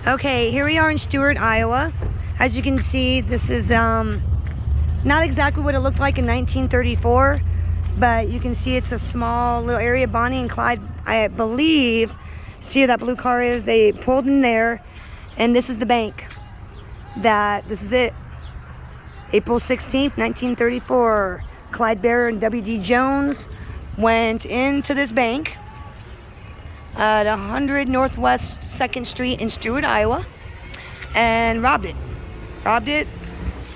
Okay, here we are in Stuart, Iowa. As you can see, this is not exactly what it looked like in 1934, but you can see it's a small little area. Bonnie and Clyde, I believe, see where that blue car is? They pulled in there, and this is the bank. This is it. April 16th, 1934. Clyde Barrow and W.D. Jones went into this bank at 100 Northwest 2nd Street in Stuart, Iowa, and robbed it,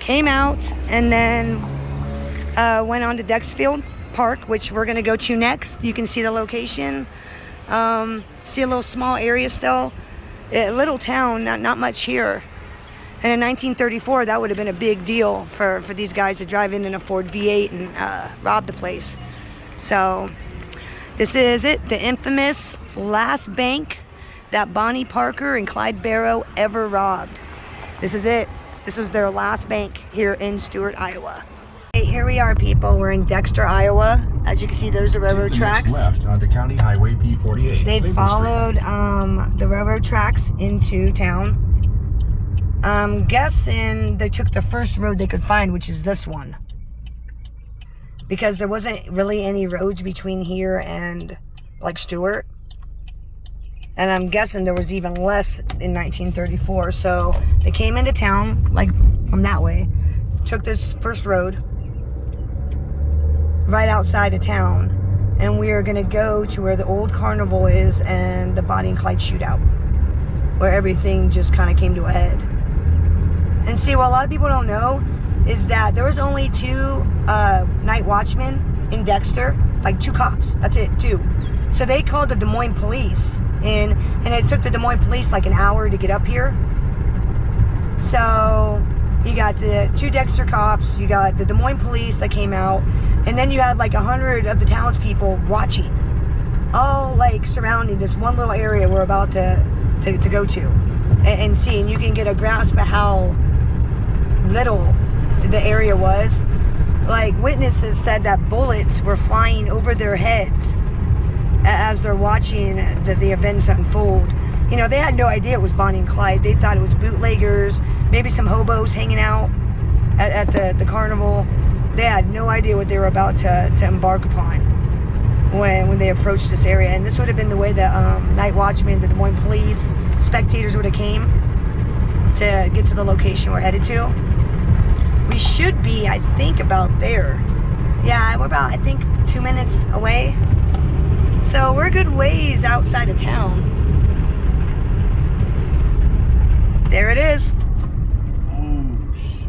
came out, and then went on to Dexfield Park, which we're going to go to next. You can see the location, see a little small area still, a little town, not much here. And in 1934, that would have been a big deal for these guys to drive in a Ford V8 and rob the place. So this is it, the infamous last bank that Bonnie Parker and Clyde Barrow ever robbed. This is it. This was their last bank here in Stuart, Iowa. Okay, here we are, people. We're in Dexter, Iowa. As you can see, there's the railroad tracks. Left onto County Highway P48. They followed the railroad tracks into town. I'm guessing they took the first road they could find, which is this one, because there wasn't really any roads between here and like Stuart, and I'm guessing there was even less in 1934. So they came into town like from that way, took this first road right outside of town, and we are gonna go to where the old carnival is and the Bonnie and Clyde shootout, where everything just kind of came to a head. And see, what a lot of people don't know is that there was only two night watchmen in Dexter, like 2 cops. That's it, 2. So they called the Des Moines police, and it took the Des Moines police like an hour to get up here. So you got the 2 Dexter cops, you got the Des Moines police that came out, and then you had like 100 of the townspeople watching, all like surrounding this one little area we're about to go to and see. And you can get a grasp of how little the area was. Like, witnesses said that bullets were flying over their heads as they're watching the events unfold. You know, they had no idea it was Bonnie and Clyde. They thought it was bootleggers, maybe some hobos hanging out at the carnival. They had no idea what they were about to embark upon when they approached this area. And this would have been the way the night watchmen, the Des Moines police, spectators would have came to get to the location we're headed to. We should be, I think, about there. Yeah, we're about, I think, 2 minutes away. So we're a good ways outside of town. There it is. Oh, shit.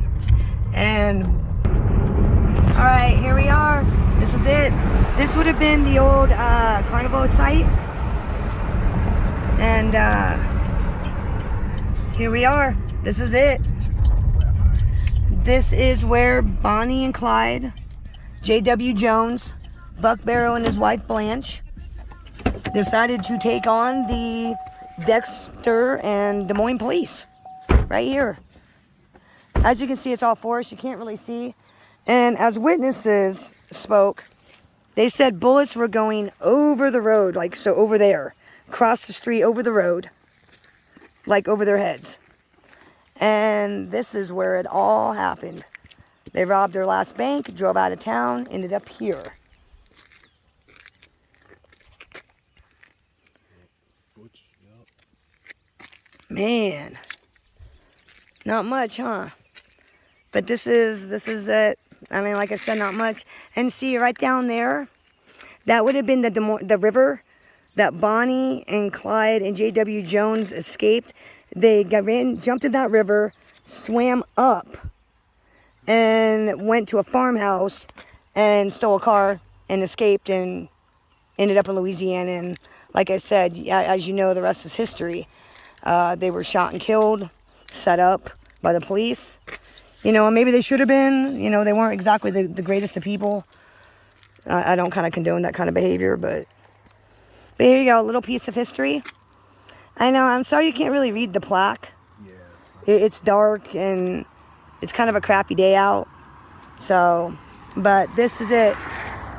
And, alright, here we are. This is it. This would have been the old carnival site. And here we are. This is it. This is where Bonnie and Clyde, J.W. Jones, Buck Barrow and his wife Blanche decided to take on the Dexter and Des Moines police right here. As you can see, it's all forest. You can't really see. And as witnesses spoke, they said bullets were going over the road, like so over there, across the street, over the road, like over their heads. And this is where it all happened. They robbed their last bank, drove out of town, ended up here. Man, not much, huh? But this is it. I mean, like I said, not much. And see, right down there, that would have been the river that Bonnie and Clyde and J.W. Jones escaped. They jumped in that river, swam up, and went to a farmhouse and stole a car and escaped and ended up in Louisiana. And like I said, as you know, the rest is history. They were shot and killed, set up by the police. You know, maybe they should have been. You know, they weren't exactly the greatest of people. I don't kind of condone that kind of behavior, but here you go, a little piece of history. I know, I'm sorry you can't really read the plaque. Yeah. It's dark and it's kind of a crappy day out. So, but this is it.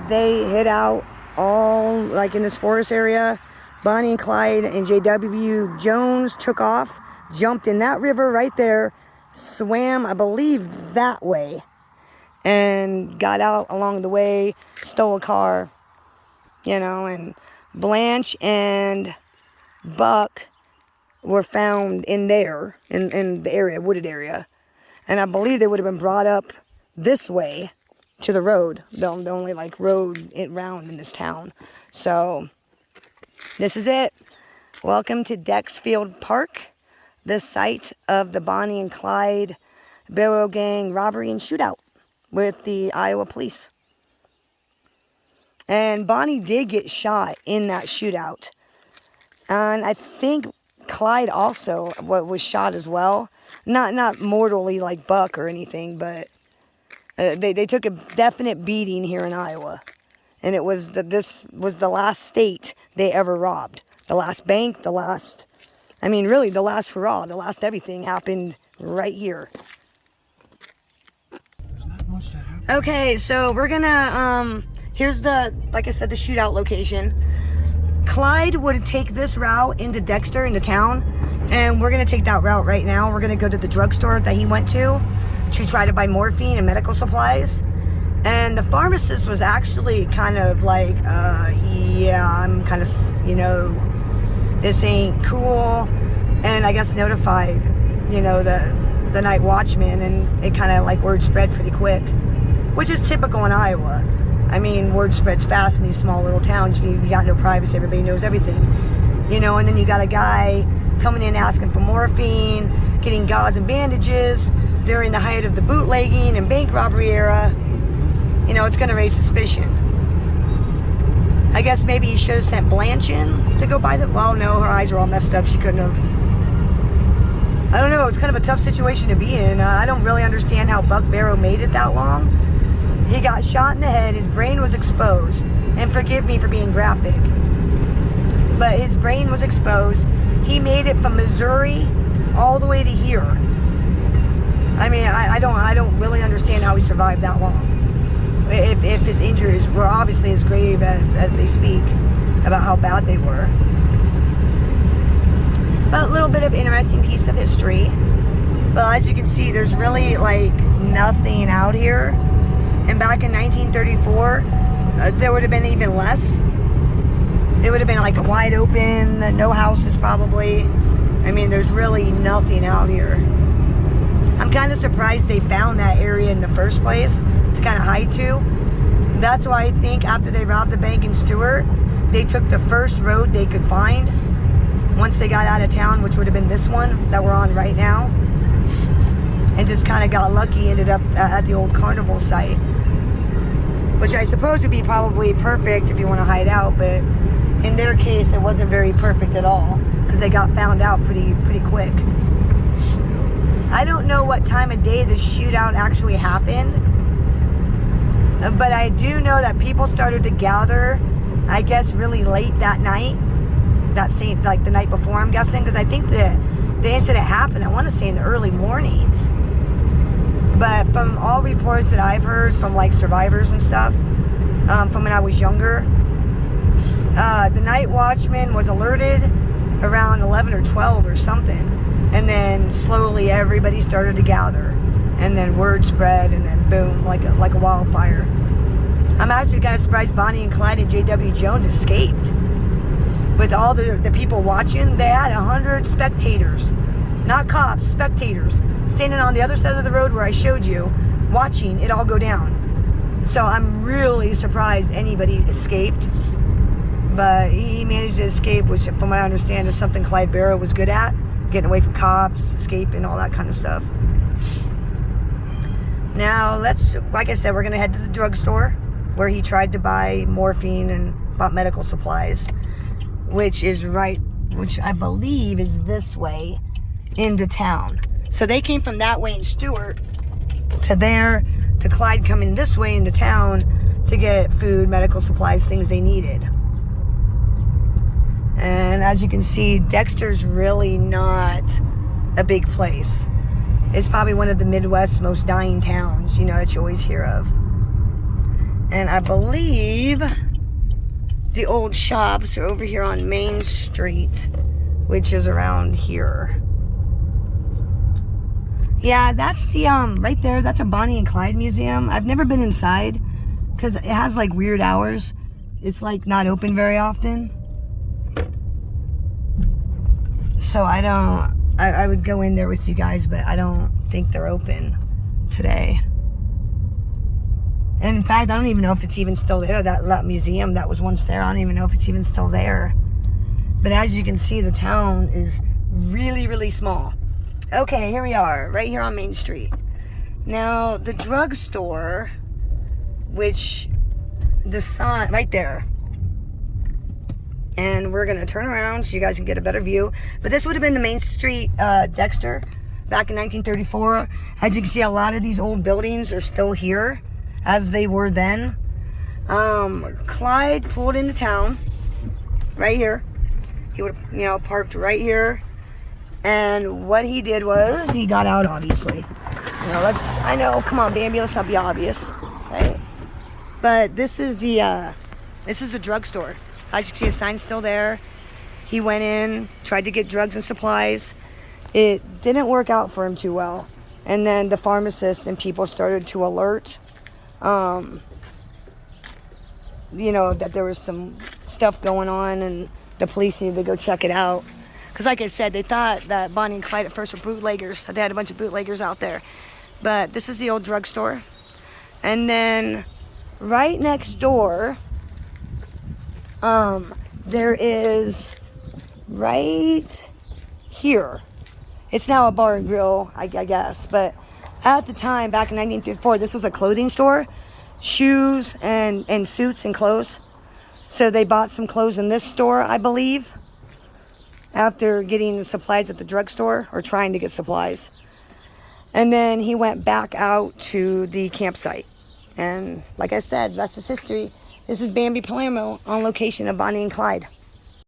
They hid out all like in this forest area. Bonnie and Clyde and J.W. Jones took off jumped in that river right there, swam, I believe, that way, and got out along the way, stole a car, you know, and Blanche and Buck were found in there, in the area, wooded area. And I believe they would have been brought up this way to the road, the only like road around in this town. So this is it. Welcome to Dexfield Park, the site of the Bonnie and Clyde Barrow Gang robbery and shootout with the Iowa police. And Bonnie did get shot in that shootout. And I think Clyde also was shot as well. Not mortally like Buck or anything, but they took a definite beating here in Iowa. And this was the last state they ever robbed. The last bank, the last hurrah, the last everything happened right here. There's not much that happened. Okay, so we're gonna, here's like I said, the shootout location. Clyde would take this route into Dexter, into town, and we're gonna take that route right now. We're gonna go to the drugstore that he went to try to buy morphine and medical supplies. And the pharmacist was actually kind of like, yeah, I'm kind of, you know, this ain't cool. And I guess notified, you know, the night watchman, and it kind of like word spread pretty quick, which is typical in Iowa. I mean, word spreads fast in these small little towns. You got no privacy. Everybody knows everything, you know. And then you got a guy coming in asking for morphine, getting gauze and bandages during the height of the bootlegging and bank robbery era. You know, it's going to raise suspicion. I guess maybe he should have sent Blanche in to go buy them. Well, no, her eyes are all messed up. She couldn't have. I don't know. It's kind of a tough situation to be in. I don't really understand how Buck Barrow made it that long. He got shot in the head. His brain was exposed. And forgive me for being graphic, but his brain was exposed. He made it from Missouri all the way to here. I mean, I don't really understand how he survived that long. If his injuries were obviously as grave as they speak about how bad they were. But a little bit of interesting piece of history. But as you can see, there's really like nothing out here. And back in 1934, there would have been even less. It would have been like a wide open, no houses probably. I mean, there's really nothing out here. I'm kind of surprised they found that area in the first place to kind of hide to. That's why I think after they robbed the bank in Stewart, they took the first road they could find once they got out of town, which would have been this one that we're on right now, and just kind of got lucky, ended up at the old carnival site, which I suppose would be probably perfect if you want to hide out, but in their case it wasn't very perfect at all because they got found out pretty quick. I don't know what time of day the shootout actually happened, but I do know that people started to gather, I guess, really late that night, that same, like the night before, I'm guessing, because I think the incident happened, I want to say, in the early mornings. But from all reports that I've heard from like survivors and stuff, from when I was younger, the night watchman was alerted around 11 or 12 or something. And then slowly everybody started to gather, and then word spread, and then boom, like a wildfire. I'm actually kind of surprised Bonnie and Clyde and J.W. Jones escaped. With all the people watching, they had 100 spectators, not cops, spectators, standing on the other side of the road where I showed you, watching it all go down. So I'm really surprised anybody escaped. But he managed to escape, which from what I understand is something Clyde Barrow was good at. Getting away from cops, escaping, all that kind of stuff. Now, like I said, we're going to head to the drugstore where he tried to buy morphine and bought medical supplies, which I believe is this way into town. So they came from that way in Stewart to there, to Clyde coming this way into town to get food, medical supplies, things they needed. And as you can see, Dexter's really not a big place. It's probably one of the Midwest's most dying towns, you know, that you always hear of. And I believe the old shops are over here on Main Street, which is around here. Yeah, that's the right there. That's a Bonnie and Clyde museum. I've never been inside because it has like weird hours. It's like not open very often. So I would go in there with you guys, but I don't think they're open today. And in fact, I don't even know if it's even still there. That museum that was once there, I don't even know if it's even still there. But as you can see, the town is really, really small. Okay, here we are, right here on Main Street. Now, the drugstore, which the sign, right there. And we're going to turn around so you guys can get a better view. But this would have been the Main Street Dexter back in 1934. As you can see, a lot of these old buildings are still here as they were then. Clyde pulled into town right here. He would have, parked right here. And what he did was he got out, obviously. I know, come on, Bambi, let's not be obvious, right? But this is the drugstore. As you can see, his sign's still there. He went in, tried to get drugs and supplies. It didn't work out for him too well. And then the pharmacists and people started to alert, that there was some stuff going on and the police needed to go check it out. Because like I said, they thought that Bonnie and Clyde at first were bootleggers. They had a bunch of bootleggers out there. But this is the old drugstore. And then right next door, there is right here. It's now a bar and grill, I guess. But at the time, back in 1934, this was a clothing store. Shoes and suits and clothes. So they bought some clothes in this store, I believe, after getting the supplies at the drugstore, or trying to get supplies. And then he went back out to the campsite. And like I said, the rest is history. This is Bambi Palermo on location of Bonnie and Clyde.